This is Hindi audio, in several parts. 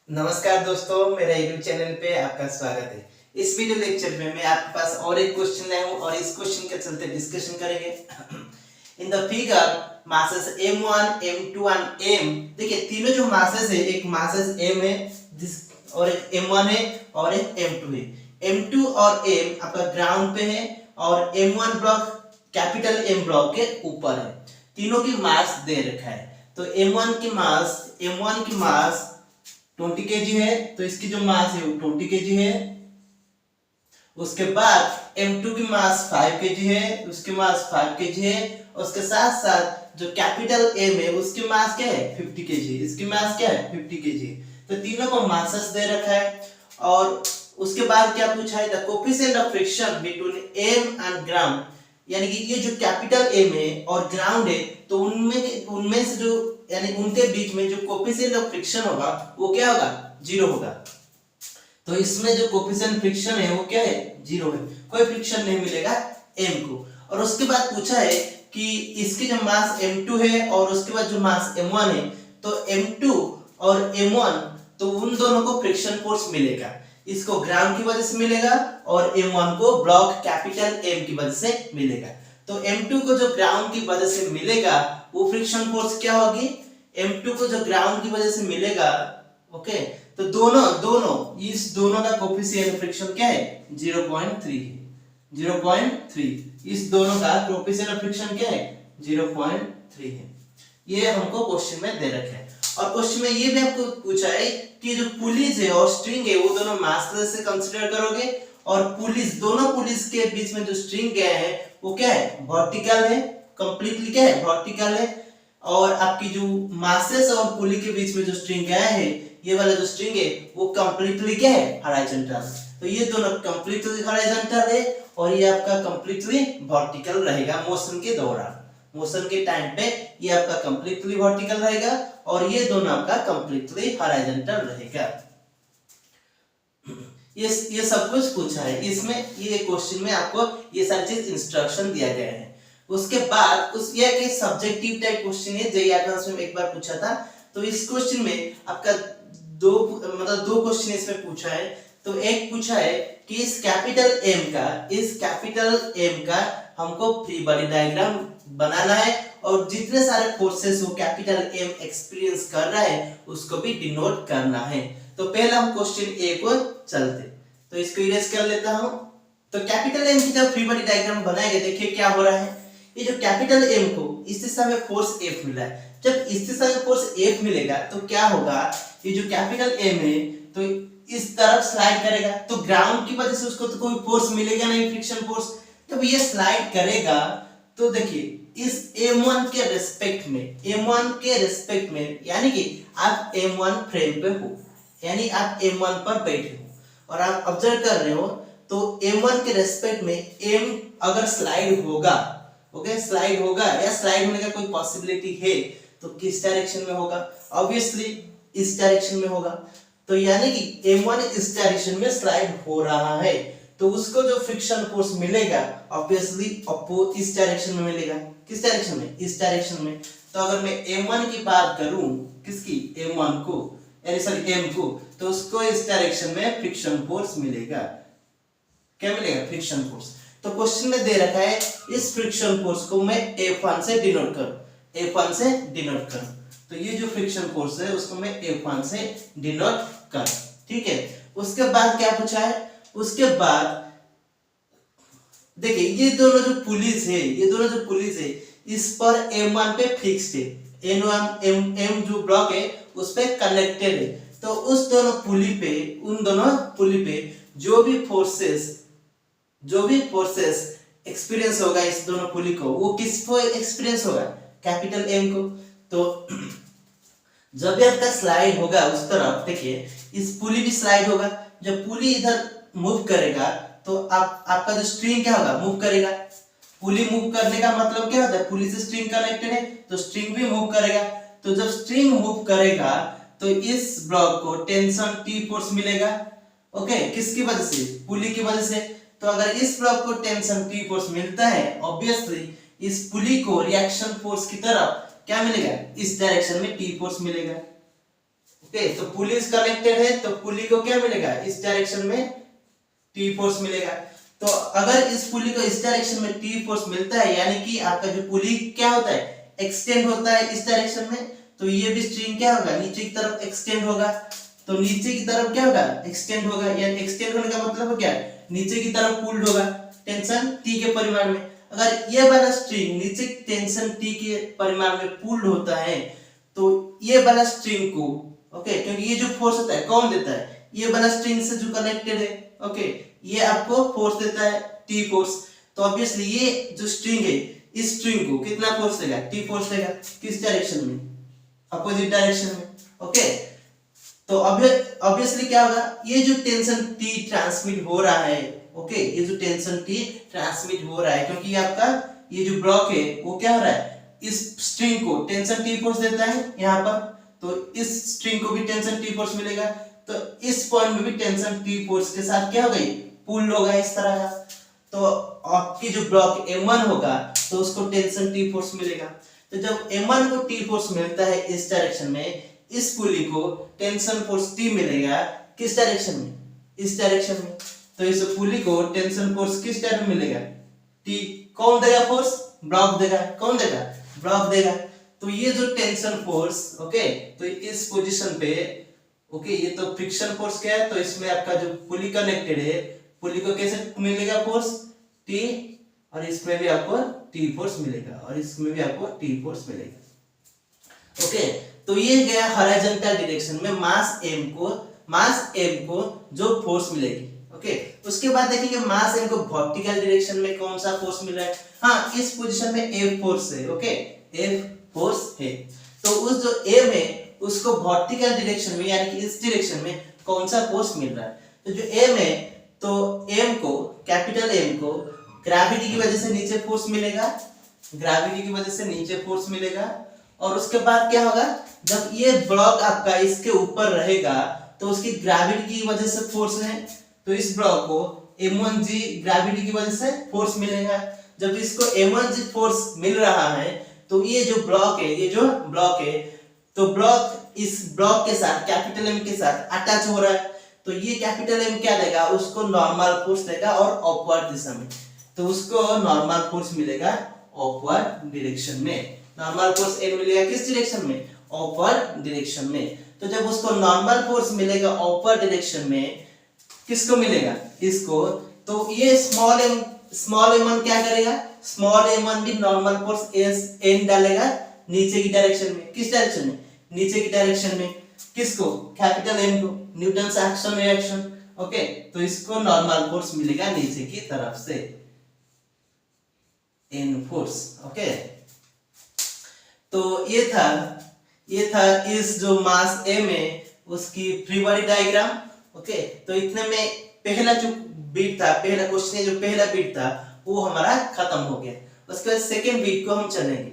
नमस्कार दोस्तों, मेरे यूट्यूब चैनल पे आपका स्वागत है। इस वीडियो लेक्चर में मैं आपके पास और एक क्वेश्चन लाया हूँ और इस क्वेश्चन के चलते डिस्कशन करेंगे। In the figure masses m1 m2 and m, देखिए तीनों जो मासेस है, एक मासेस m है और एक m1 है और एक m2 है। m2 और m आपका ग्राउंड पे है और m1 block capital M block के ऊपर है। तीनों की मास दे रखा है। तो m1 की मास 20 kg है, तो इसकी जो मास है वो 20 kg है। उसके बाद M2 की मास 5 kg है, उसकी मास 5 kg है। उसके साथ साथ जो कैपिटल M है उसकी मास क्या है 50 kg, इसकी मास क्या है 50 kg। तो तीनों को मासेस दे रखा है। और उसके बाद क्या पूछा है, the coefficient of friction between M and ground, यानी कि ये जो कैपिटल M है और ग्राउंड है, तो उनमें से जो यानी उनके बीच में जो कोफिशिएंट ऑफ फ्रिक्शन होगा वो क्या होगा, जीरो होगा। तो इसमें जो कोफिशिएंट फ्रिक्शन है वो क्या है, जीरो है, कोई फ्रिक्शन नहीं मिलेगा M को। और उसके बाद पूछा है कि इसकी जो मास M2 है और उसके बाद जो मास M1 है, तो M2 और M1 तो उन दोनों को फ्रिक्शन फोर्स मिलेगा। इसको ग्राउंड की वजह से मिलेगा और M1 को ब्लॉक कैपिटल M की वजह से मिलेगा। तो M2 को जो ग्राउंड की वजह से मिलेगा वो फ्रिक्शन फोर्स क्या होगी, M2 को जो ग्राउंड की वजह से मिलेगा, ओके, तो इस दोनों का कोफिशिएंट फ्रिक्शन क्या है 0.3 है। 0.3 इस दोनों का कोफिशिएंट फ्रिक्शन क्या है 0.3 है। ये हमको क्वेश्चन में दे रखे हैं। और क्वेश्चन में ये भी आपको पूछा है कि जो पुलिस है और स्ट्रिंग है वो दोनों मास से कंसीडर करोगे, और दोनों पुलिस के बीच में जो स्ट्रिंग गया है वो क्या है वर्टिकल है, कंप्लीटली क्या है वर्टिकल है। और आपकी जो मासेस और पुली के बीच में जो स्ट्रिंग गया है, ये वाला जो स्ट्रिंग है वो कंप्लीटली क्या है हॉरिजॉन्टल। तो ये दोनों कंप्लीटली हॉरिजॉन्टल है और ये आपका कंप्लीटली वर्टिकल रहेगा मोशन के दौरान। मोशन के टाइम पे ये आपका कंप्लीटली वर्टिकल रहेगा और ये दोनों आपका कंप्लीटली हॉरिजॉन्टल रहेगा। ये सब कुछ पूछा है इसमें, ये क्वेश्चन में आपको ये सारी चीज इंस्ट्रक्शन दिया गया है। उसके बाद ये कि सब्जेक्टिव टाइप क्वेश्चन है, जेईई एडवांस में एक बार पूछा था। तो इस क्वेश्चन में आपका दो क्वेश्चन इसमें पूछा है। तो एक पूछा है कि इस कैपिटल M का हमको फ्री बॉडी डायग्राम बनाना है और जितने सारे फोर्सेस वो कैपिटल M एक्सपीरियंस कर रहा है उसको भी डिनोट करना है। तो पहले हम क्वेश्चन ए को चलते, तो इसको इरेज कर लेता हूं। तो कैपिटल M की जब फ्री बॉडी डायग्राम बनाएंगे, देखिए क्या हो रहा है। ये जो कैपिटल M को इस दिशा में फोर्स F मिला है, जब इस दिशा में फोर्स F मिलेगा तो क्या होगा, ये जो कैपिटल M है तो इस तरफ स्लाइड करेगा, तो ग्राउंड की वजह से उसको तो कोई फोर्स मिलेगा नहीं, फ्रिक्शन फोर्स। जब ये स्लाइड करेगा तो देखिए इस M1 के रेस्पेक्ट में यानी कि आप M1 फ्रेम पे हो, यानी आप M1 पर बैठे हो और आप ऑब्जर्व कर रहे हो, तो M1 के रेस्पेक्ट में M अगर स्लाइड होगा, ओके, स्लाइड होगा या स्लाइड होने का कोई पॉसिबिलिटी है, तो किस डायरेक्शन में होगा, ऑब्वियसली इस डायरेक्शन में होगा। तो यानी कि M1 इस डायरेक्शन में स्लाइड हो रहा है, तो उसको जो फ्रिक्शन फोर्स मिलेगा ऑब्वियसली इस डायरेक्शन में मिलेगा। किस डायरेक्शन में, इस डायरेक्शन में। तो अगर मैं M1 की बात करूं, किसकी, M1 को, यानी सॉरी M को, तो उसको इस डायरेक्शन में फ्रिक्शन फोर्स मिलेगा। क्या मिलेगा, फ्रिक्शन फोर्स। तो क्वेश्चन में दे रखा है इस फ्रिक्शन फोर्स को मैं F1 से डिनोट करूं। तो ये जो फ्रिक्शन फोर्स है उसको मैं F1 से डिनोट कर, ठीक है। उसके बाद क्या पूछा है, उसके बाद देखिए ये दोनों जो पुलिस है इस पर M1 पे फिक्स्ड है, M जो ब्लॉक है उस पे कनेक्टेड है। तो उन दोनों पुली पे जो भी फोर्सेस एक्सपीरियंस होगा इस दोनों पुली को, वो किसको एक्सपीरियंस होगा, कैपिटल M को। तो जब भी आपका स्लाइड होगा उस तरफ, देखिए इस पुली भी स्लाइड होगा, जब पुली इधर मूव करेगा तो आपका जो स्ट्रिंग क्या होगा, मूव करेगा। पुली मूव करने का मतलब क्या होता है, पुली से स्ट्रिंग कनेक्टेड है तो स्ट्रिंग भी मूव करेगा। तो जब स्ट्रिंग मूव करेगा तो इस ब्लॉक को टेंशन T फोर्स मिलेगा, ओके, किसकी वजह से, पुली की वजह से। तो अगर इस ब्लॉक को टेंशन T फोर्स मिलता है, ऑब्वियसली इस पुली को रिएक्शन फोर्स की तरफ क्या मिलेगा, इस डायरेक्शन में T फोर्स मिलेगा। ओके, तो पुली कनेक्टेड है तो पुली को क्या मिलेगा, इस डायरेक्शन में टी फोर्स मिलेगा। तो अगर इस पुली को इस डायरेक्शन में टी फोर्स मिलता है, यानी कि आपका जो पुली क्या होता है, एक्सटेंड होता है इस डायरेक्शन में, तो ये भी स्ट्रिंग क्या होगा, नीचे की तरफ एक्सटेंड होगा। तो नीचे की तरफ क्या होगा, एक्सटेंड होगा, यानी एक्सटेंड होने का मतलब क्या है, नीचे की तरफ पुल्ड होगा टेंशन टी के परिमाण में। अगर ये वाला स्ट्रिंग नीचे टेंशन टी के परिमाण में पुल्ड होता है, तो ये वाला स्ट्रिंग को, ओके, क्योंकि ये जो फोर्स होता है कौन देता है, ये वाला स्ट्रिंग से जो कनेक्टेड है, ओके, ये आपको फोर्स देता है टी फोर्स। तो ऑब्वियसली ये जो स्ट्रिंग है, इस स्ट्रिंग को कितना फोर्स देगा, टी फोर्स देगा, किस डायरेक्शन में, अपोजिट डायरेक्शन में, ओके। तो ऑब्वियसली क्या होगा, ये जो टेंशन टी ट्रांसमिट हो रहा है, ओके, ये जो टेंशन टी ट्रांसमिट हो रहा है, क्योंकि आपका ये जो ब्लॉक है वो क्या हो रहा है, इस स्ट्रिंग को टेंशन टी फोर्स देता है यहाँ पर, तो इस स्ट्रिंग को भी टेंशन टी फोर्स मिलेगा। तो इस पॉइंट में भी टेंशन टी फोर्स के साथ क्या हो गई, पुल होगा इस तरह का। तो आपकी जो ब्लॉक M1 होगा तो उसको टेंशन टी फोर्स मिलेगा। तो जब M1 को टी फोर्स मिलता है इस डायरेक्शन में, इस पुली को टेंशन फोर्स टी मिलेगा किस डायरेक्शन में, इस डायरेक्शन में। तो इस पुली को टेंशन फोर्स किस डायरेक्शन में मिलेगा, टी। कौन देगा फोर्स, ब्लॉक देगा, कौन देगा, ब्लॉक देगा। तो ये जो टेंशन फोर्स, ओके, तो इस पोजीशन पे, ओके, ये तो फ्रिक्शन फोर्स क्या है, तो इसमें आपका जो पुली कनेक्टेड है, पुली को कैसे मिलेगा फोर्स, टी, और इसमें भी आपको टी फोर्स मिलेगा, और इसमें भी आपको टी फोर्स मिलेगा, ओके। तो ये गया हॉरिजॉन्टल डायरेक्शन में मास m को जो फोर्स मिलेगी, ओके। उसके बाद देखेंगे मास m को वर्टिकल डायरेक्शन में कौन सा फोर्स मिल रहा है। हाँ, इस पोजीशन में F फोर्स है, ओके, F फोर्स है। तो उस जो m है उसको वर्टिकल डायरेक्शन में, यानी कि इस डायरेक्शन में कौन सा फोर्स मिल रहा है। तो जो m है, तो m को, कैपिटल M को ग्रेविटी की वजह से नीचे फोर्स मिलेगा, ग्रेविटी की वजह से नीचे फोर्स मिलेगा। और उसके बाद क्या होगा, जब ये ब्लॉक आपका इसके ऊपर रहेगा तो उसकी ग्रेविटी की वजह से फोर्स है, तो इस ब्लॉक को M1G ग्रेविटी की वजह से फोर्स मिलेगा। जब इसको M1G फोर्स मिल रहा है तो ये जो ब्लॉक है, ये जो ब्लॉक है, तो ब्लॉक इस ब्लॉक के साथ, कैपिटल M के साथ अटैच हो रहा है, तो ये कैपिटल M क्या देगा, उसको नॉर्मल फोर्स देगा और अपवर्ड दिशा में। तो उसको नॉर्मल फोर्स मिलेगा अपवर्ड डायरेक्शन में। नॉर्मल फोर्स M मिलेगा किस डायरेक्शन में, अपवर्ड डायरेक्शन में। तो जब उसको नॉर्मल फोर्स मिलेगा अपवर्ड डायरेक्शन में, किसको मिलेगा, इसको, तो ये स्मॉल m1 क्या करेगा, स्मॉल m1 भी नॉर्मल फोर्स n डालेगा नीचे की डायरेक्शन में, किस डायरेक्शन में, नीचे की डायरेक्शन में। किसको, कैपिटल M को, न्यूटन एक्शन रिएक्शन, ओके। तो इसको नॉर्मल फोर्स मिलेगा नीचे की तरफ से, n फोर्स, ओके। तो ये था इस जो मास m है उसकी फ्री बॉडी डायग्राम, ओके। तो इतने में पहला जो बीट था, पहला क्वेश्चन जो पहला बीट था वो हमारा खत्म हो गया। उसके बाद सेकंड बीट को हम चलेंगे।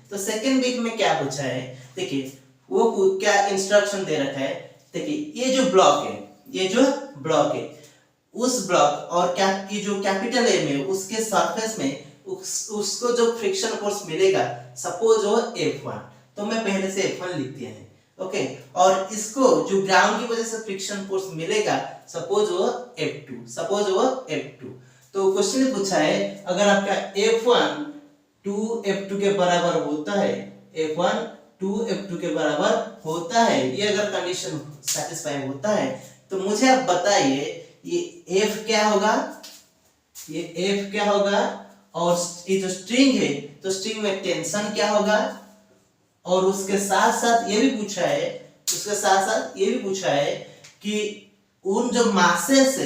तो सेकंड बीट में क्या पूछा है, देखिए वो क्या इंस्ट्रक्शन दे रखा है। देखिए ये जो ब्लॉक है, उस ब्लॉक और क्या, ये जो कैपिटल M है उसके सरफेस में उसको जो फ्रिक्शन फोर्स मिलेगा, सपोज हो F1, तो मैं पहले से F1 लिख दिया है, ओके। और इसको जो ग्राउंड की वजह से फ्रिक्शन फोर्स मिलेगा, सपोज हो F2। तो क्वेश्चन ने पूछा है अगर आपका F1 2F2 के बराबर होता है, F1 2F2 के बराबर होता है, ये अगर कंडीशन सेटिस्फाई होता है, तो मुझे आप बताइए ये F क्या होगा, और ये जो स्ट्रिंग है तो स्ट्रिंग में टेंशन क्या होगा। और उसके साथ साथ ये भी पूछा है कि उन जो मासेस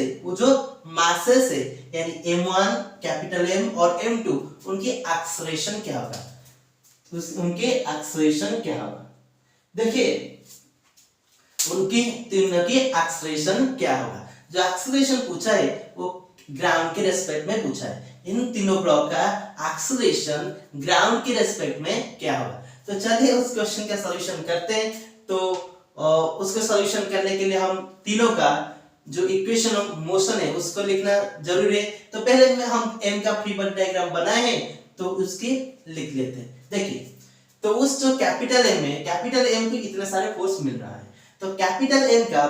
है, यानी M1 कैपिटल M और M2 उनकी एक्सेलरेशन क्या होगा, देखिए उनकी तीनों की एक्सेलरेशन क्या होगा। जो एक्सेलरेशन पूछा है वो ग्राउंड के रेस्पेक्ट में पूछा है, इन तीनों ब्लॉक का एक्सेलरेशन ग्राउंड के रेस्पेक्ट में क्या होगा। तो चलिए उस क्वेश्चन का सॉल्यूशन करते हैं। तो उसका सॉल्यूशन करने के लिए हम तीनों का जो इक्वेशन ऑफ मोशन है उसको लिखना जरूरी है। तो पहले में हम m का फ्री बॉडी डायग्राम बनाए हैं तो उसकी लिख लेते हैं। देखिए, तो तो उस जो कैपिटल एम है, कैपिटल एम को इतने सारे फोर्स मिल रहा है, तो कैपिटल एम का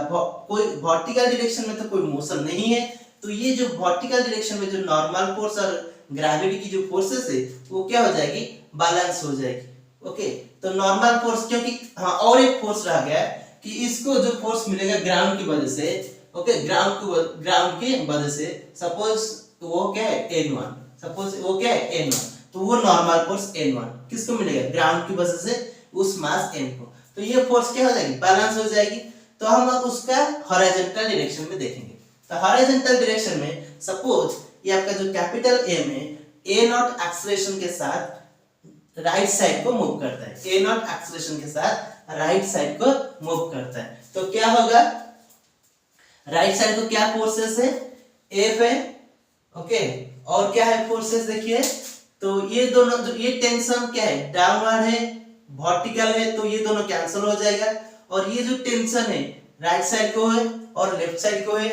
कोई वर्टिकल डायरेक्शन में तो कोई मोशन नहीं है, तो ये जो वर्टिकल डायरेक्शन में जो नॉर्मल फोर्स और ग्रेविटी की जो फोर्सेस है वो क्या हो जाएगी, बैलेंस हो जाएगी। ओके, तो नॉर्मल फोर्स, क्योंकि हाँ और एक फोर्स रह गया कि इसको जो फोर्स मिलेगा ग्राउंड की वजह से, ओके, ग्राउंड की वजह से, सपोज वो क्या है N1, सपोज वो क्या है N1, तो वो नॉर्मल फोर्स N1 किसको मिलेगा, ग्राउंड की वजह से उस मास M को, तो ये फोर्स क्या हो जाएगी, बैलेंस हो जाएगी। तो हम अब उसका हॉरिजॉन्टल डायरेक्शन में देखेंगे। तो हॉरिजॉन्टल डायरेक्शन में सपोज ये आपका जो कैपिटल M है A नॉट एक्सेलरेशन के साथ राइट साइड को मूव करता है, A नॉट एक्सेलरेशन के साथ राइट साइड को मूव करता है, तो क्या होगा, राइट साइड को क्या फोर्सेस है, F है, ओके, और क्या है फोर्सेस देखिए, तो ये दोनों जो ये टेंशन क्या है, डाउनवर्ड है, वर्टिकल है, तो ये दोनों कैंसिल हो जाएगा, और ये जो टेंशन है राइट साइड को है और लेफ्ट साइड को है,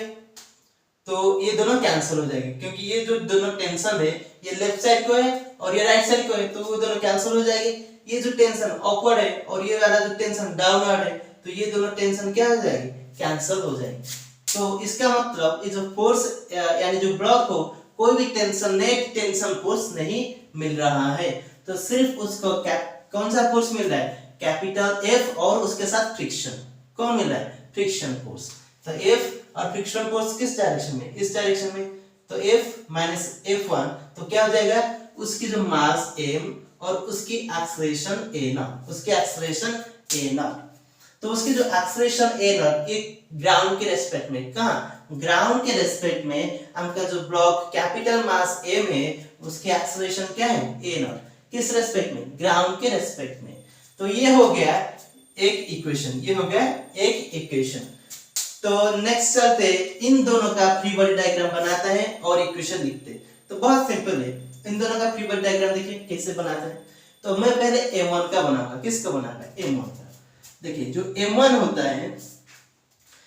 तो ये दोनों कैंसिल हो जाएंगे, क्योंकि ये जो दोनों टेंशन है ये लेफ्ट साइड को है और ये राइट साइड को है, तो वो दोनों कैंसिल हो जाएंगे। ये जो टेंशन अपवर्ड है और ये वाला जो टेंशन डाउनवर्ड है, तो ये दोनों टेंशन क्या हो जाएगी, कैंसिल हो जाएंगे। तो इसका मतलब ये जो फोर्स यानी जो ब्लॉक को कोई भी टेंशन, नेट टेंशन फोर्स नहीं मिल रहा है, तो सिर्फ उसको कौन सा फोर्स मिल रहा है, कैपिटल F और उसके साथ फ्रिक्शन, कौन मिल रहा है, फ्रिक्शन फोर्स। तो F और फ्रिक्शन फोर्स किस डायरेक्शन में, इस डायरेक्शन में, तो F माइनस F1, तो क्या हो जाएगा, उसकी जो मास M और उसकी एक्सेलरेशन A0, उसकी एक्सेलरेशन A0, तो उसकी जो एक्सेलरेशन A0 एक ग्राउंड के रेस्पेक्ट में, कहाँ, ग्राउंड के रेस्पेक्ट में हमका जो ब्लॉक कैपिटल मास M है उसकी एक्सेलरेशन क्या है, A0, किस रेस्पेक्ट में, ग्राउंड के रेस्पेक्ट में। तो ये हो गया एक इक्वेशन, ये हो गया एक इक्वेशन। तो नेक्स्ट चलते इन दोनों का फ्री बॉडी डायग्राम बनाता है और इक्वेशन लिखते हैं। तो बहुत सिंपल है, इन दोनों का फ्री बॉडी डायग्राम देखिए कैसे बनाता है। तो मैं पहले M1 का बनाऊंगा, किसका बनाऊंगा, M1 का। देखिए जो M1 होता है,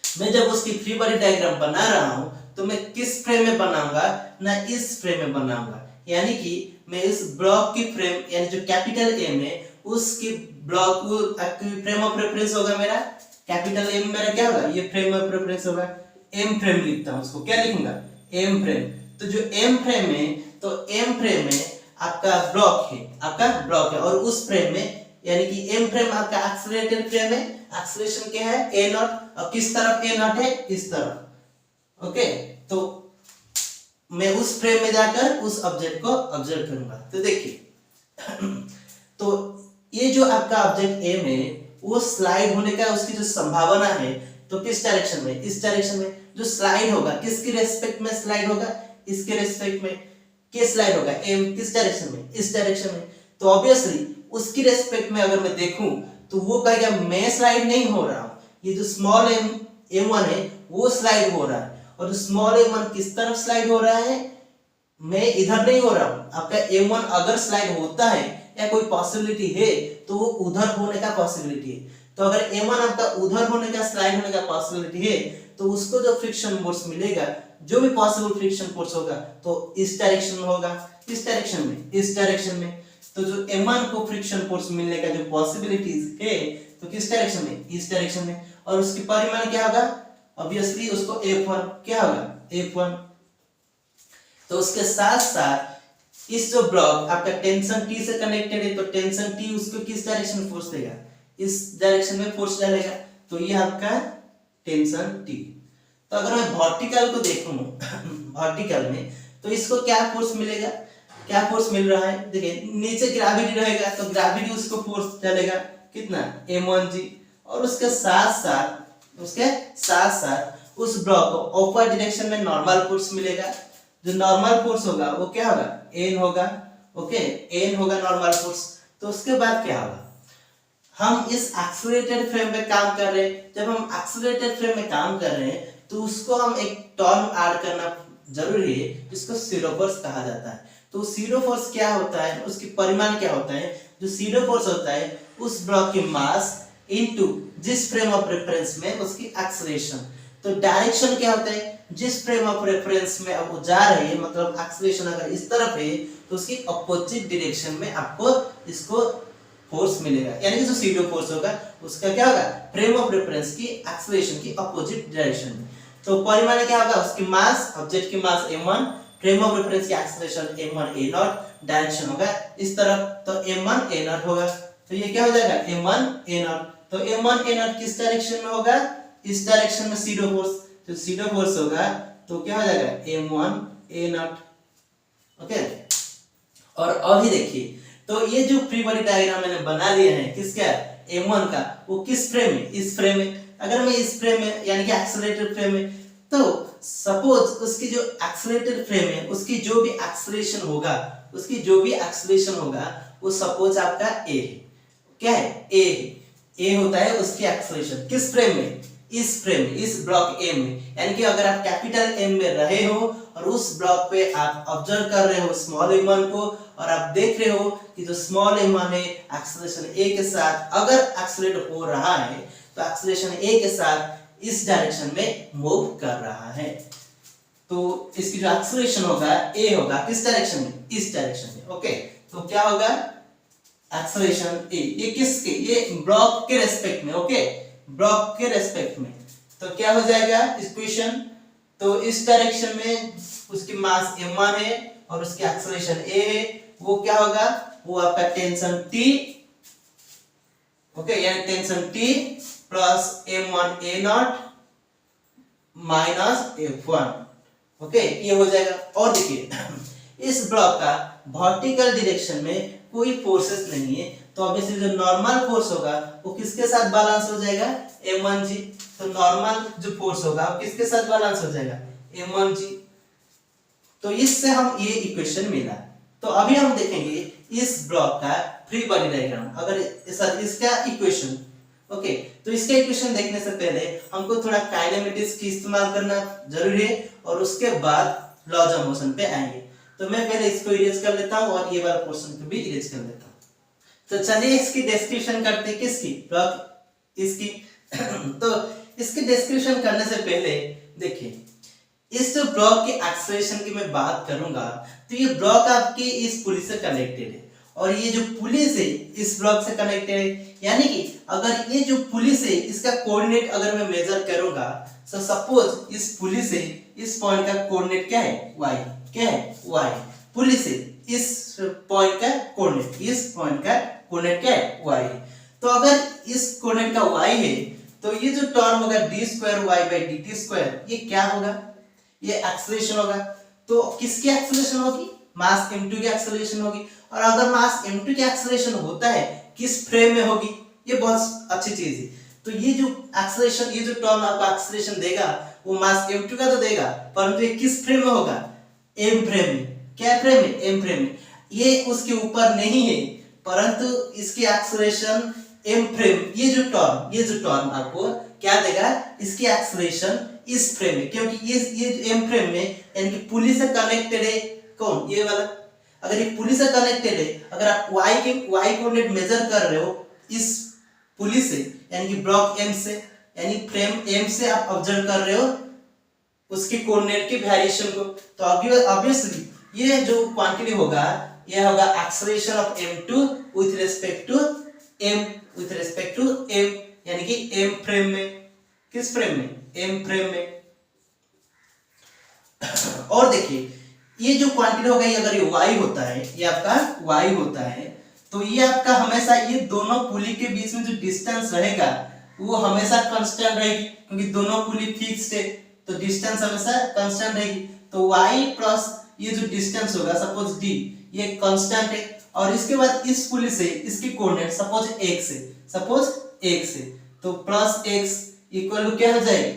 मैं जब उसकी फ्री बॉडी डायग्राम बना रहा हूं तो मैं किस फ्रेम में बनाऊंगा, ना इस फ्रेम में बनाऊंगा, यानी कि मैं इस ब्लॉक की फ्रेम यानी जो कैपिटल M है उसकी ब्लॉक फ्रेम ऑफ रेफरेंस होगा मेरा, कैपिटल M मेरा क्या होगा, ये फ्रेम ऑफ रेफरेंस होगा, M फ्रेम लिखता हूं, उसको क्या लिखूंगा, M फ्रेम। तो जो M फ्रेम है, तो M फ्रेम में आपका ब्लॉक है, आपका ब्लॉक है, और उस फ्रेम में यानी कि M फ्रेम आपका एक्सेलरेटेड फ्रेम है, एक्सेलरेशन क्या है, A0, और किस तरफ A0 है, इस तरफ। ओके, तो मैं उस फ्रेम में जाकर उस ऑब्जेक्ट को ऑब्जर्व करूंगा। तो देखिए तो ये जो आपका ऑब्जेक्ट M है वो स्लाइड होने का उसकी जो संभावना है, तो किस डायरेक्शन में, इस डायरेक्शन में जो स्लाइड होगा, किसके रेस्पेक्ट में स्लाइड होगा, इसके रेस्पेक्ट में, किस स्लाइड होगा, M किस डायरेक्शन में, इस डायरेक्शन में। तो ऑब्वियसली उसकी रेस्पेक्ट में अगर मैं देखूं तो वो कहेगा मैं स्लाइड नहीं हो रहा हूं, ये जो स्मॉल M1 है वो स्लाइड हो रहा है, और जो स्मॉल M1 किस तरफ स्लाइड हो रहा है, मैं इधर नहीं हो रहा हूं। आपका M1 अगर स्लाइड होता है या कोई पॉसिबिलिटी है तो वो उधर होने का पॉसिबिलिटी है। तो अगर M1 आपका उधर होने का, स्लाइड होने का पॉसिबिलिटी है, तो उसको जो फ्रिक्शन फोर्स मिलेगा, जो भी पॉसिबल फ्रिक्शन फोर्स होगा, तो इस डायरेक्शन में होगा, इस डायरेक्शन में, इस डायरेक्शन में। तो जो M1 को फ्रिक्शन फोर्स मिलने का जो पॉसिबिलिटीज है, तो किस डायरेक्शन में, इस डायरेक्शन में, और उसकी परिमाण क्या होगा, ऑब्वियसली उसको F1 क्या होगा, F1। तो उसके साथ साथ इस जो ब्लॉक आपका टेंशन T से कनेक्टेड है, तो टेंशन T उसको किस डायरेक्शन में फोर्स देगा, इस डायरेक्शन में फोर्स डालेगा, तो ये आपका टेंशन T। तो अगर मैं वर्टिकल को देखूं वर्टिकल में, तो इसको क्या फोर्स मिलेगा, क्या फोर्स मिल रहा है, देखिए नीचे ग्रेविटी रहेगा, तो ग्रेविटी उसको फोर्स डालेगा कितना, M1G, और उसके साथ साथ उस ब्लॉक को अपवर्ड डायरेक्शन में नॉर्मल फोर्स मिलेगा। जो नॉर्मल फोर्स होगा वो क्या होगा, N होगा, ओके, N होगा नॉर्मल फोर्स। तो उसके बाद क्या होगा, हम इस एक्सेलरेटेड फ्रेम में काम कर रहे हैं, जब हम एक्सेलरेटेड फ्रेम में काम कर रहे हैं तो उसको हम एक टर्म ऐड करना जरूरी है, जिसको जीरो फोर्स कहा जाता है। तो जीरो फोर्स क्या होता है, उसकी परिमाण क्या होता है, जो जीरो फोर्स होता है उस ब्लॉक की मास इनटू जिस फ्रेम ऑफ रेफरेंस में उसकी एक्सेलरेशन। तो डायरेक्शन क्या होता है, जिस फ्रेम ऑफ रेफरेंस में अब वो जा रही है, मतलब एक्सेलरेशन अगर इस तरफ है तो उसकी अपोजिट डायरेक्शन में आपको इसको फोर्स मिलेगा, यानी कि जो सीडो फोर्स होगा उसका क्या होगा, फ्रेम ऑफ रेफरेंस की एक्सेलरेशन की अपोजिट डायरेक्शन में। तो परिमाण क्या होगा, उसकी मास, ऑब्जेक्ट की मास m1, फ्रेम ऑफ रेफरेंस की एक्सेलरेशन m1 a0, डायरेक्शन होगा इस तरफ, तो m1 a0 होगा। तो ये क्या हो जाएगा, m1 a0। तो m1 a0 किस डायरेक्शन में होगा, इस डायरेक्शन में सीडो फोर्स, तो सीडो फोर्स होगा तो क्या हो जाएगा m1 a0। ओके, और अभी देखिए, तो ये जो फ्री बॉडी डायग्राम मैंने बना लिया है किसका, m1 का, वो किस फ्रेम में, इस फ्रेम में। अगर मैं इस फ्रेम में यानी कि एक्सेलरेटेड फ्रेम में, तो सपोज उसकी जो एक्सेलरेटेड फ्रेम है उसकी जो भी एक्सेलरेशन होगा, उसकी जो भी एक्सेलरेशन होगा वो सपोज आपका a है, क्या है, a होता है उसकी एक्सेलरेशन, किस फ्रेम में, इस फ्रेम में, इस ब्लॉक M में। यानी कि अगर आप कैपिटल M में रहे हो और उस ब्लॉक पे आप ऑब्जर्व कर रहे हो स्मॉल m1 को, और आप देख रहे हो कि जो स्मॉल m1 है एक्सेलरेशन a के साथ अगर एक्सेलरेट हो रहा है तो एक्सेलरेशन a के साथ इस डायरेक्शन में मूव कर रहा है, तो इसकी जो एक्सेलरेशन होगा a होगा किस डायरेक्शन में, इस डायरेक्शन में। ओके, तो क्या होगा एक्सेलरेशन a, ये किसके, ये ब्लॉक के रेस्पेक्ट में। ओके, ब्लॉक के रेस्पेक्ट में, तो क्या हो जाएगा इक्वेशन, तो इस डायरेक्शन में उसकी मास m1 है और उसकी एक्सेलरेशन a है, वो क्या होगा, वो आपका टेंशन T, ओके, यानी tension T plus m1 a0 minus f1। Okay, ये हो जाएगा। और देखिए इस ब्लॉक का वर्टिकल डायरेक्शन में कोई फोर्सेस नहीं है, तो ऑब्वियसली जो नॉर्मल फोर्स होगा वो किसके साथ बैलेंस हो जाएगा, m1g। तो नॉर्मल जो फोर्स होगा वो किसके साथ बैलेंस हो जाएगा, m1g। तो इससे हम ये इक्वेशन मिला। तो अभी हम देखेंगे इस ब्लॉक का फ्री बॉडी डायग्राम, अगर इसका इक्वेशन। ओके, तो इसका इक्वेशन देखने से पहले हमको थोड़ा काइनेमेटिक्स की इस्तेमाल करना जरूरी है और उसके बाद लॉज ऑफ मोशन पे आएंगे। तो मैं पहले इसको इरेज कर लेता हूं और ये वाला पोर्शन को भी इरेज कर लेता हूं। तो चलिए इसकी डिस्क्रिप्शन करते हैं, किसकी, ब्लॉक इसकी। तो इसकी डिस्क्रिप्शन करने से पहले देखिए, इस जो ब्लॉक की एक्सेलरेशन की मैं बात करूंगा, तो ये ब्लॉक आपके इस पुली से कनेक्टेड है और ये जो पुलिस है इस ब्लॉक से कनेक्टेड है। यानी कि अगर ये जो पुलिस है इसका कोऑर्डिनेट अगर मैं मेजर करूंगा, तो सपोज इस पुलिस से इस पॉइंट का कोऑर्डिनेट क्या है, y, क्या है, y। पुलिस से इस पॉइंट का कोऑर्डिनेट, इस पॉइंट का कोऑर्डिनेट क्या है, y। तो अगर इस कोऑर्डिनेट का y है तो ये जो टर्म होगा d2y/dt2, ये क्या होगा, ये एक्सेलरेशन होगा। तो किसकी एक्सेलरेशन होगी, मास m2 की एक्सेलरेशन होगी। और अगर मास m2 की एक्सेलरेशन होता है किस फ्रेम में होगी, ये बहुत अच्छी चीज है। तो ये जो एक्सेलरेशन, ये जो टर्म आपको एक्सेलरेशन देगा वो मास m2 का तो देगा, परंतु ये किस फ्रेम में होगा, m फ्रेम में। क्या फ्रेम में, m फ्रेम में। ये उसके ऊपर नहीं है, परंतु इसकी एक्सेलरेशन m फ्रेम, ये जो टर्म आपको क्या देगा, इसकी एक्सेलरेशन इस फ्रेम में, क्योंकि ये m फ्रेम में यानी कि पुली से कनेक्टेड है कौन, ये वाला। अगर ये पुली से कनेक्टेड है, अगर आप y कोऑर्डिनेट मेजर कर रहे हो इस पुली से यानी कि ब्लॉक m से, यानी फ्रेम m से आप ऑब्जर्व कर रहे हो उसके कोऑर्डिनेट के वेरिएशन को, तो ऑब्वियसली ये जो क्वांटिटी होगा ये होगा acceleration of m2 with respect to m, यानी कि m फ्रेम में, किस फ्रेम में, m फ्रेम में। और देखिए ये जो क्वांटिटी होगा, ये अगर ये y होता है, ये आपका y होता है, तो ये आपका हमेशा ये दोनों पुली के बीच में जो डिस्टेंस रहेगा वो हमेशा कांस्टेंट रहेगी, क्योंकि दोनों पुली फिक्स्ड है तो डिस्टेंस हमेशा कांस्टेंट रहेगी। तो y प्लस ये जो डिस्टेंस होगा सपोज d, ये कांस्टेंट है। और इसके बाद इस पुली से इसकी कोऑर्डिनेट सपोज x है, तो प्लस x इक्वल टू क्या हो जाएगी,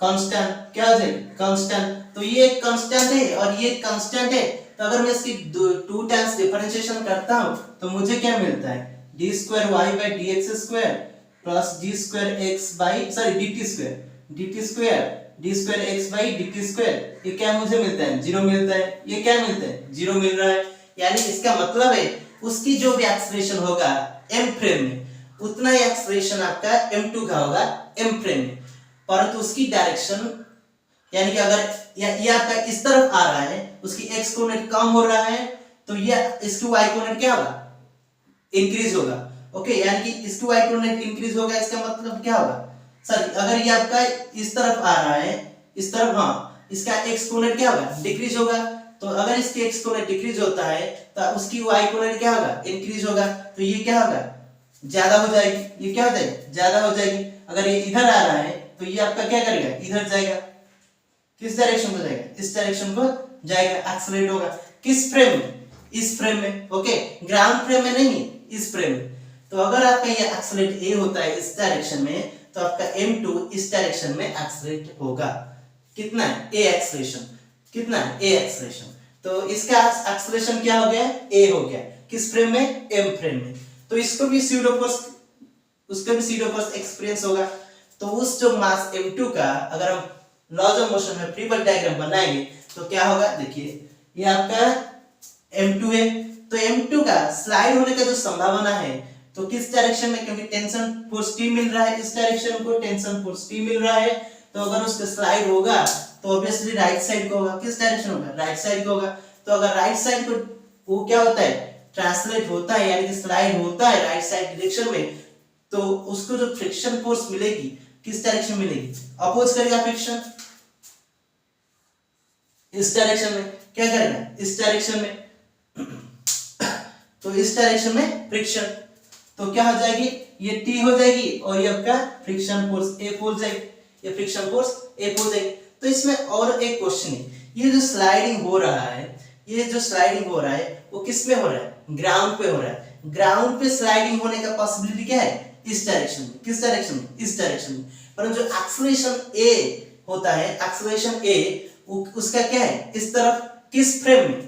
कांस्टेंट, क्या हो जाएगी, कांस्टेंट। तो ये कांस्टेंट है और ये कांस्टेंट है, तो अगर मैं इसकी 2 टाइम्स डिफरेंशिएशन करता हूं तो मुझे क्या मिलता है, d2y/dx2 प्लस d2x/dt2 ये क्या मुझे मिलता है, 0 मिलता है। ये क्या मिलता है, 0 मिल रहा है। यानी इसका मतलब है उसकी जो भी एक्सेलरेशन होगा m फ्रेम में, उतना ही एक्सेलरेशन आपका m2 का होगा m फ्रेम में, परंतु उसकी डायरेक्शन यानी कि अगर ये आपका इस तरफ आ रहा है, उसकी x कोऑर्डिनेट कम हो रहा है, तो ये इसकी y कोऑर्डिनेट क्या होगा, इंक्रीज होगा। ओके, यानी कि इसकी y कोऑर्डिनेट इंक्रीज होगा, इसका मतलब क्या होगा सर, अगर ये आपका इस तरफ आ रहा है, इस तरफ, हाँ, इसका x कोऑर्डिनेट क्या होगा, डिक्रीज होगा। तो अगर इसकी x कोऑर्डिनेट डिक्रीज होता है तो उसकी y कोऑर्डिनेट क्या होगा, इंक्रीज होगा। तो ये क्या होगा, ज्यादा हो जाएगी, ये क्या हो जाएगी, ज्यादा हो जाएगी। अगर ये इधर आ रहा है तो ये आपका क्या करेगा, इधर जाएगा। किस डायरेक्शन को जाएगा, इस डायरेक्शन को जाएगा, एक्सेलरेट होगा। किस फ्रेम में, इस फ्रेम में, ओके, ग्राउंड फ्रेम में नहीं, इस फ्रेम में। तो अगर आपका ये एक्सेलरेट ए होता है इस डायरेक्शन में, तो आपका m2 इस डायरेक्शन में एक्सेलरेट होगा। कितना है, ए एक्सेलरेशन, कितना है, ए एक्सेलरेशन। तो इसका एक्सेलरेशन क्या हो गया, ए हो गया। किस फ्रेम में, m फ्रेम में। तो इसको भी स्यूडो फोर्स, उसका भी स्यूडो फोर्स एक्सपीरियंस होगा। तो उस जो मास m2 का अगर हम लॉज ऑफ मोशन में फ्री बॉडी डायग्राम बनाएंगे तो क्या होगा, देखिए ये आपका m2 है। तो m2 का स्लाइड होने का जो संभावना है, तो किस डायरेक्शन में, क्योंकि टेंशन फोर्स T मिल रहा है, इस डायरेक्शन को टेंशन फोर्स T मिल रहा है। तो अगर उसका स्लाइड होगा तो ऑब्वियसली राइट साइड को होगा। किस डायरेक्शन होगा, राइट साइड को होगा। तो अगर राइट साइड को वो क्या होता है, ट्रांसलेट होता है, यानी कि स्लाइड होता है राइट साइड डायरेक्शन में, तो उसको जो फ्रिक्शन फोर्स मिलेगी किस डायरेक्शन मिलेगी, अपोज करेगा फ्रिक्शन, इस डायरेक्शन में। क्या करेगा, इस डायरेक्शन में। तो इस डायरेक्शन में फ्रिक्शन, तो क्या हो जाएगी, ये T हो जाएगी और ये आपका फ्रिक्शन फोर्स F हो जाएगी, ये फ्रिक्शन फोर्स F हो जाएगी। तो इसमें और एक क्वेश्चन है, ये जो स्लाइडिंग हो रहा है, ये जो स्लाइडिंग हो रहा है वो किस में हो रहा है, ग्राउंड पे हो रहा है। ग्राउंड पे स्लाइडिंग होने का पॉसिबिलिटी क्या है, इस डायरेक्शन में। किस डायरेक्शन में, इस डायरेक्शन में। परंतु जो एक्सेलरेशन A होता है, एक्सेलरेशन A उसका क्या है, इस तरफ। किस फ्रेम में,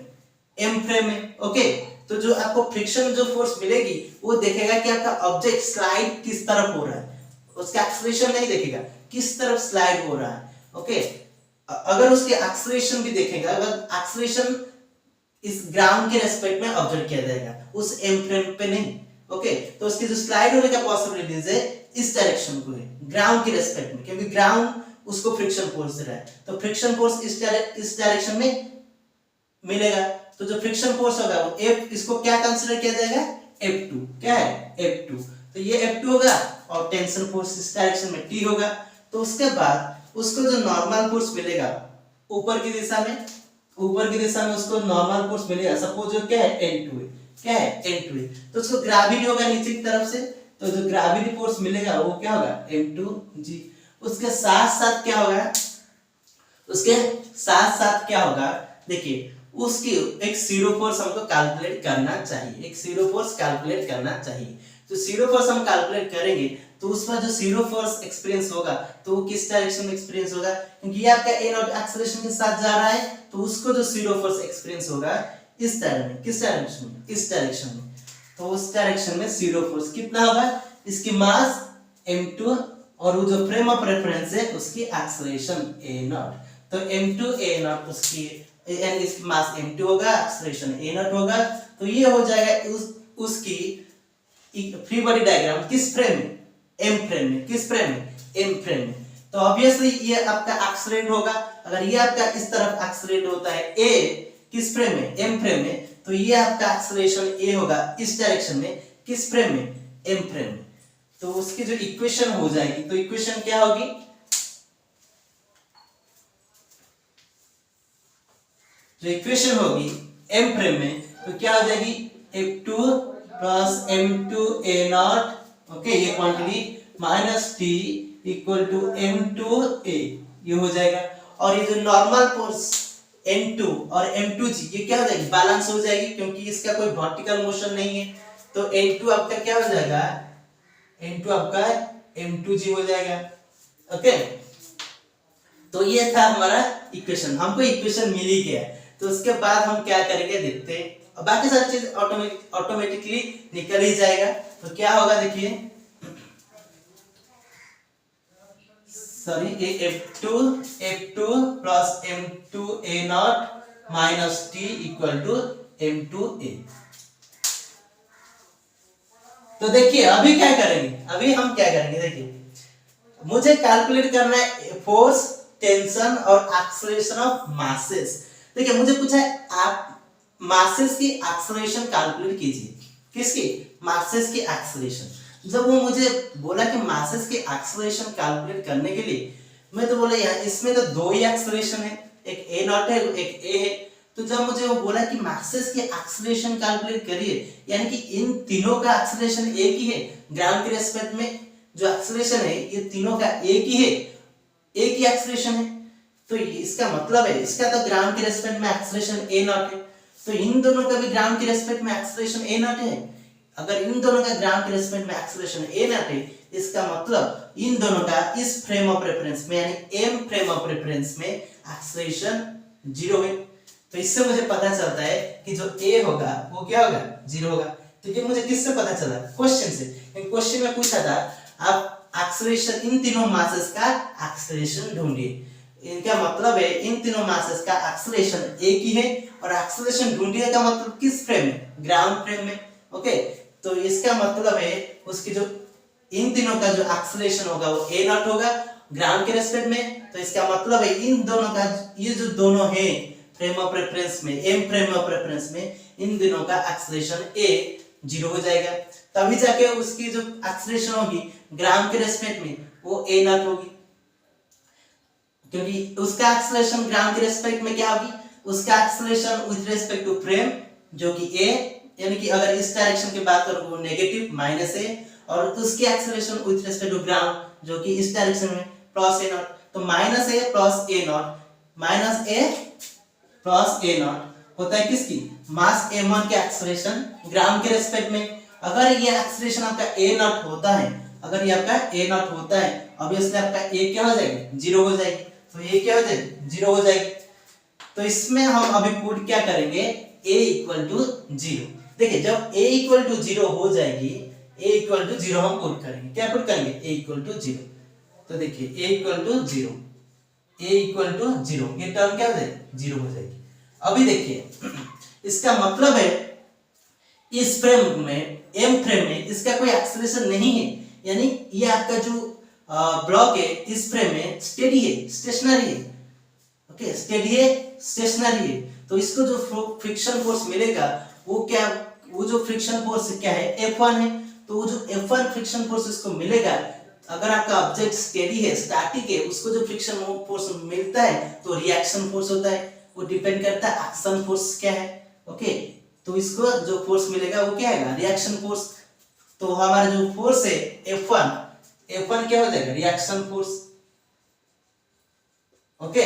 m फ्रेम में, ओके। तो जो आपको फ्रिक्शन जो फोर्स मिलेगी वो देखेगा कि आपका ऑब्जेक्ट स्लाइड किस तरफ हो रहा है, उसका एक्सेलरेशन नहीं देखेगा, किस तरफ स्लाइड हो रहा है, ओके। अगर उसके एक्सेलरेशन भी देखेगा, अगर एक्सेलरेशन इस ग्राउंड के रेस्पेक्ट में ऑब्जर्व किया जाएगा, उस m फ्रेम पे नहीं, ओके। तो उसकी जो स्लाइड होने का पॉसिबिलिटीज है इस डायरेक्शन को है, ग्राउंड के रेस्पेक्ट में, क्योंकि ग्राउंड उसको फ्रिक्शन फोर्स दे रहा है। तो फ्रिक्शन फोर्स इस डायरेक्शन में मिलेगा। तो जो फ्रिक्शन फोर्स होगा वो F, इसको क्या कंसीडर किया जाएगा, F2। क्या है, F2। तो ये F2 होगा और टेंशन फोर्स इस डायरेक्शन में T होगा। तो उसके बाद उसको जो नॉर्मल फोर्स मिलेगा ऊपर की दिशा में, ऊपर की दिशा में उसको नॉर्मल फोर्स मिलेगा, सपोज जो क्या है, N2 है। क्या है, N2 है। तो उसको ग्रेविटी होगा नीचे की तरफ से, तो जो ग्रेविटी फोर्स मिलेगा वो क्या होगा, M2G। उसके साथ साथ क्या होगा, उसके साथ साथ क्या होगा, देखिए उसकी एक जीरो फोर्स हमको कैलकुलेट करना चाहिए, एक जीरो फोर्स कैलकुलेट करना चाहिए। तो जीरो फोर्स हम कैलकुलेट करेंगे तो उसमें जो जीरो फोर्स एक्सपीरियंस होगा तो वो किस डायरेक्शन में एक्सपीरियंस होगा, क्योंकि ये आपका ए नॉट एक्सेलरेशन के साथ जा रहा है, तो उसको जो जीरो फोर्स एक्सपीरियंस होगा इस डायरेक्शन में। किस डायरेक्शन में, इस डायरेक्शन में। तो उस डायरेक्शन में जीरो फोर्स कितना होगा, इसकी मास m2 और वो जो फ्रेम ऑफ रेफरेंस है उसकी एक्सेलरेशन a नॉट। तो m2 a नॉट उसकी यानी इसकी मास m2 होगा, एक्सेलरेशन a नॉट होगा। तो ये हो जाएगा उसकी फ्री बॉडी डायग्राम किस फ्रेम में, m फ्रेम में। किस फ्रेम में, m फ्रेम में। तो ऑब्वियसली ये आपका एक्सेलरेट होगा। अगर ये आपका इस तरफ एक्सेलरेट होता है a किस फ्रेम में, m फ्रेम में, तो ये आपका एक्सेलरेशन a होगा इस डायरेक्शन में, किस फ्रेम में, m फ्रेम में। तो उसकी जो इक्वेशन हो जाएगी, तो इक्वेशन क्या होगी, जो इक्वेशन होगी m फ्रेम में, तो क्या हो जाएगी, F2 plus m2 a naught, okay, ये quantity minus t equal to m2a, ये हो जाएगा। और ये जो नॉर्मल फोर्स n2 और m2g ये क्या हो जाएगी, बैलेंस हो जाएगी, क्योंकि इसका कोई वर्टिकल मोशन नहीं है। तो n2 आपका क्या हो जाएगा, n2 आपका m2g हो जाएगा, ओके। तो ये था हमारा इक्वेशन, हमको इक्वेशन मिल ही गया। तो उसके बाद हम क्या करेंगे देखते हैं, और बाकी सारी चीज ऑटोमेटिकली निकल ही जाएगा। तो क्या होगा देखिए, सॉरी ये F2 plus m2a naught minus t equal to m2a। तो देखिए अभी क्या करेंगे, अभी हम क्या करेंगे, देखिए मुझे कैलकुलेट करना है फोर्स, टेंशन और एक्सेलरेशन ऑफ मासेस। देखिए मुझे पूछा है आप मासेस की एक्सेलरेशन कैलकुलेट कीजिए, किसकी, मासेस के एक्सेलरेशन। जब वो मुझे बोला कि मासेस के एक्सेलरेशन कैलकुलेट करने के लिए, मैं तो बोला यार इसमें तो दो ही एक्सेलरेशन है, एक ए नॉट है एक ए है। तो जब मुझे वो बोला कि मासेस के एक्सेलरेशन कैलकुलेट करिए, यानी कि इन तीनों का एक्सेलरेशन एक ही है, ग्राउंड के रेस्पेक्ट में जो एक्सेलरेशन है ये तीनों का एक ही है, एक ही एक्सेलरेशन है। तो इसका मतलब है इसका तो ग्राउंड के रेस्पेक्ट में एक्सेलरेशन ए नॉट है, तो इन दोनों का भी ग्राउंड के रेस्पेक्ट में एक्सेलरेशन ए नॉट है। अगर इन दोनों का ग्राउंड के रेस्पेक्ट में एक्सेलरेशन ए नॉट है, इसका मतलब इन दोनों का इस फ्रेम ऑफ रेफरेंस में यानी एम फ्रेम ऑफ रेफरेंस में एक्सेलरेशन जीरो है। तो इससे मुझे पता चलता है कि जो ए होगा वो क्या होगा, जीरो होगा। तो ये मुझे किससे पता चला, क्वेश्चन से। क्वेश्चन में पूछा था आप एक्सेलरेशन इन तीनों मासेस का एक्सेलरेशन ढूंढिए, इनका मतलब है इन तीनों मासेस का एक्सेलरेशन एक ही है, और एक्सेलरेशन ढूंढिए का मतलब किस फ्रेम में, ग्राउंड फ्रेम में। ओके, तो इसका मतलब है उसकी जो इन तीनों का जो एक्सेलरेशन होगा वो ए नॉट होगा ग्राउंड के रेस्पेक्ट में। तो इसका मतलब है इन दोनों का ये जो दोनों है फ्रेम ऑफ रेफरेंस में, एम फ्रेम ऑफ रेफरेंस में, इन दोनों का एक्सेलरेशन ए जीरो हो जाएगा। तभी जाके उसकी जो एक्सेलरेशन होगी ग्राउंड के रेस्पेक्ट में वो ए नॉट होगी, क्योंकि उसका एक्सेलरेशन ग्राउंड के रेस्पेक्ट में क्या होगी, उसका acceleration with respect to frame जो कि ए, यानी कि अगर इस डायरेक्शन की बात करूं वो नेगेटिव माइनस ए, और उसकी acceleration with respect to ground जो कि इस डायरेक्शन में प्लस ए नॉट। तो minus A plus A naught, minus A plus A naught होता है किसकी, मास m1 के एक्सेलरेशन ग्राउंड के रेस्पेक्ट में। अगर ये एक्सेलरेशन आपका ए नॉट होता है, अगर ये आपका ए नॉट होता है, ऑब्वियसली आपका ए क्या हो जाएगी, जीरो हो जाएगी। तो ये क्या हो जाएगी, जीरो हो जाएगी। तो इसमें हम अभी पुट क्या करेंगे, a इक्वल टू जीरो। देखिए जब a इक्वल टू जीरो हो जाएगी, a इक्वल टू जीरो हम पुट करेंगे, क्या पुट करेंगे, a इक्वल टू जीरो। तो देखिए a equal to zero, a equal to zero, ये टर्म क्या हो जाएगी, जीरो हो जाएगी। अभी देखिए इसका मतलब है इस फ्रेम में, एम फ्रेम में इसका कोई एक्सेलरेशन नहीं है, यानी ये आपका जो ब्लॉक है इस फ्रेम में स्टेडी है, स्टेशनरी है। ओके, स्टेडी है, स्टेशनरी है। तो इसको जो फ्रिक्शन फोर्स मिलेगा वो क्या, वो जो फ्रिक्शन फोर्स क्या है, F1 है। तो वो जो F1 फ्रिक्शन फोर्स इसको मिलेगा, अगर आपका ऑब्जेक्ट स्टेडी है, स्टैटिक है, उसको जो फ्रिक्शन फोर्स मिलता है तो रिएक्शन फोर्स होता है, वो डिपेंड करता है एक्शन फोर्स क्या है। ओके, तो इसको जो फोर्स मिलेगा वो क्या है, रिएक्शन फोर्स। तो हमारा जो फोर्स है F1, F1 क्या हो जाएगा, रिएक्शन फोर्स। ओके,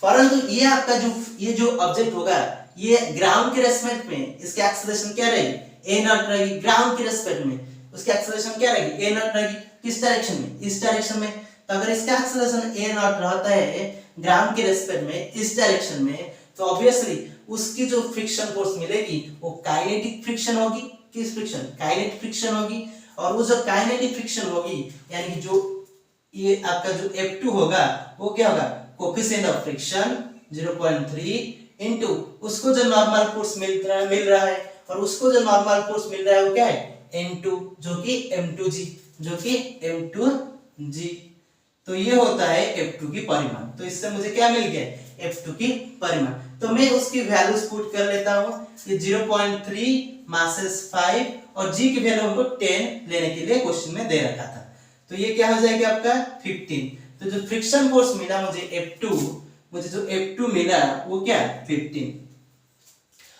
परंतु ये आपका जो ये जो ऑब्जेक्ट होगा ये ग्राउंड के रेस्पेक्ट में इसकी एक्सेलरेशन क्या रहेगी, ए नॉट रहेगी। ग्राउंड के रेस्पेक्ट में उसकी एक्सेलरेशन क्या रहेगी, ए नॉट रहेगी। किस डायरेक्शन में, इस डायरेक्शन में। तो अगर इसका एक्सेलरेशन ए नॉट रहता है ग्राउंड के रेस्पेक्ट में इस डायरेक्शन में, तो ऑब्वियसली उसकी जो फ्रिक्शन फोर्स मिलेगी वो काइनेटिक फ्रिक्शन होगी। किस फ्रिक्शन, काइनेटिक फ्रिक्शन होगी। और वो जो काइनेटिक फ्रिक्शन होगी यानी कि जो ये आपका जो F2 होगा वो क्या होगा, कोफिशिएंट ऑफ फ्रिक्शन 0.3 इनटू उसको जो नॉर्मल फोर्स मिल रहा है, और उसको जो नॉर्मल फोर्स मिल रहा है वो क्या है, N2 जो कि M2G, जो कि M2G। तो ये होता है F2 की परिमाण। तो इससे मुझे क्या मिल गया, F2 की परिमाण। तो मैं उसकी वैल्यूज पुट कर लेता हूं, ये 0.3 मासेस 5 और G की वैल्यू हमको 10 लेने के लिए क्वेश्चन में दे रखा था। तो ये क्या हो जाएगा आपका 15। तो जो फ्रिक्शन फोर्स मिला मुझे F2, मुझे जो F2 मिला वो क्या है 15।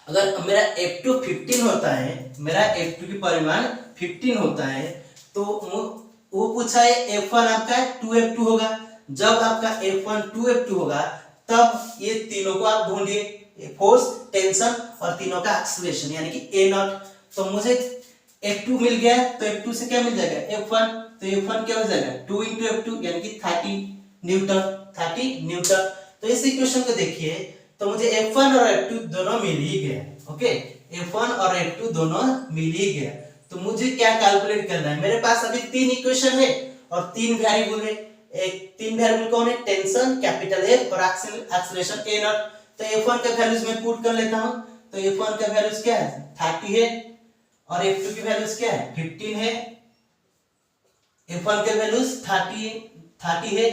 अगर मेरा F2 15 होता है, मेरा F2 की परिमाण 15 होता है, तो वो पूछा है F1 आपका 2F2 होगा। जब आपका F1 2F2 होगा तब ये तीनों को आप ढूंढिए, फोर्स, टेंशन और तीनों का एक्सेलरेशन यानी कि ए नॉट। तो मुझे F2 मिल गया, तो F2 से क्या मिल जाएगा F1। तो F1 क्या हो जाएगा 2 into F2 यानी कि 30 न्यूटन, 30 न्यूटन। तो इस इक्वेशन को देखिए, तो मुझे F1 और F2 दोनों मिल ही गया। ओके, F1 और F2 दोनों मिल ही गया। तो मुझे क्या कैलकुलेट करना है, मेरे पास अभी 3 इक्वेशन है और 3 वेरिएबल है। एक 3 वेरिएबल कौन है, टेंशन कैपिटल F और एक्सेलरेशन ए नॉट। तो F1 का वैल्यूज मैं पुट कर लेता हूं। तो F1 का वैल्यूज क्या है 30 है, और F2 की वैल्यूज क्या है 15 है। F1 के वैल्यूज 30 है।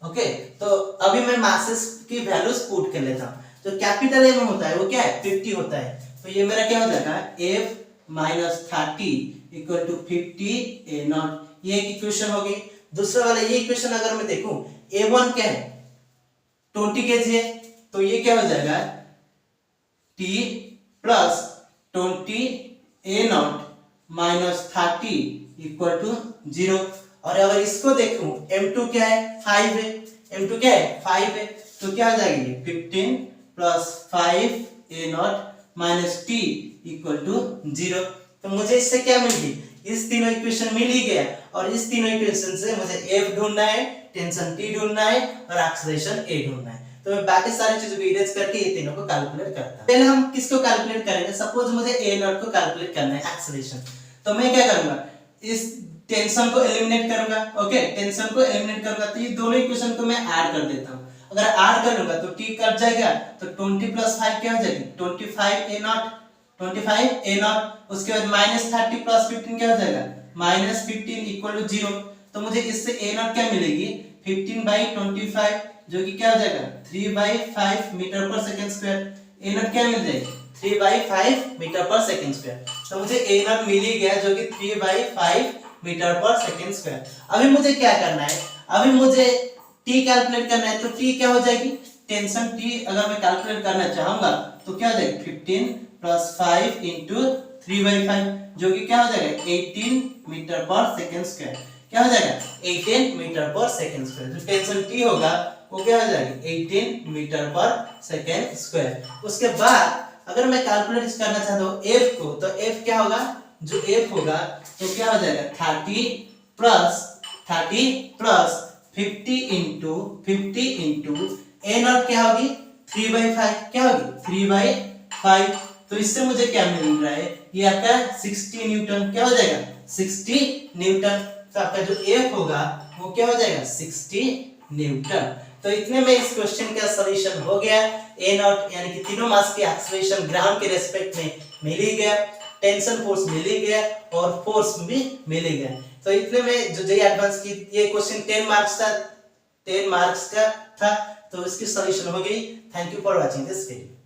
ओके, तो अभी मैं मासेस की वैल्यूज पुट कर लेता हूं। जो कैपिटल M होता है वो क्या है 50 होता है। तो ये मेरा क्या हो जाएगा F minus 30 equal to 50 A naught. ये एक इक्वेशन हो गई। दूसरा वाला ये इक्वेशन अगर मैं देखूं, A1 क्या है 20 kg है, तो ये क्या हो जाएगा T plus 20 A naught minus 30 equal to 0। और अगर इसको देखूं M2 क्या है 5 है, M2 क्या है 5 है, तो क्या हो जाएगी 15 plus 5 A naught minus T equal to 0। तो मुझे इससे क्या मिल गई, इस तीनों इक्वेशन मिल ही गया। और इस तीनों इक्वेशन से मुझे F ढूंढना है, टेंशन T ढूंढना है और एक्सेलरेशन A ढूंढना है। तो मैं बाकी सारी चीजों को इरेज करके ये तीनों को कैलकुलेट करता हूं। पहले हम किसको कैलकुलेट करेंगे, सपोज मुझे A नॉट को कैलकुलेट करना है एक्सेलरेशन, तो मैं क्या करूंगा, इस टेंशन को एलिमिनेट करूंगा। ओके, टेंशन को एलिमिनेट करूंगा तो ये दोनों इक्वेशन को मैं ऐड कर देता हूं। अगर ऐड करूंगा तो t कट जाएगा, तो 20 प्लस 5 क्या हो जाएगी 25 ए नॉट, 25 ए नॉट। उसके बाद माइनस 30 प्लस 15 क्या हो जाएगा माइनस 15 इक्वल टू 0। तो मुझे इससे ए नॉट क्या मिलेगी 15/25, जो कि क्या हो जाएगा 3/5 मीटर पर सेकंड स्क्वायर। ए नॉट क्या मिल जाएगी 3/5 मीटर पर सेकंड स्क्वायर। तो मुझे ए नॉट मिल ही गया जो कि 3/5 मीटर पर सेकंड स्क्वायर। अभी मुझे क्या करना है, अभी मुझे t कैलकुलेट करना है। तो t क्या हो जाएगी, टेंशन t अगर मैं कैलकुलेट करना चाहूंगा तो क्या हो जाएगा 15 प्लस 5 इंटू 3/5, जो कि क्या हो जाएगा 18 मीटर पर सेकंड स्क्वायर। क्या हो जाएगा 18 मीटर पर सेकंड स्क्वायर। जो टेंशन t होगा वो क्या हो जाएगा 18 मीटर पर सेकंड स्क्वायर। उसके बाद अगर मैं कैलकुलेट करना चाहता हूँ f को, तो f क्या होगा, जो f होगा तो क्या हो जाएगा 30 प्लस 50 इंटू ए नॉट क्या होगी 3/5, क्या होगी 3/5। तो इससे मुझे क्या मिल रहा है, ये आपका 60 न्यूटन। क्या हो जाएगा 60 न्यूटन। तो आपका जो F होगा वो क्या हो जाएगा 60 न्यूटन। तो इतने में इस क्वेश्चन का सॉल्यूशन हो गया। ए नॉट यानी कि तीनों मास की एक्सेलरेशन ग्राउंड के रेस्पेक्ट में मिल ही गया, टेंशन फोर्स मिल ही गया और फोर्स भी मिल ही गया। तो इतने में जो जेईई एडवांस की ये क्वेश्चन 10 मार्क्स का था, तो इसकी सॉल्यूशन हो गई। Thank you for watching this video.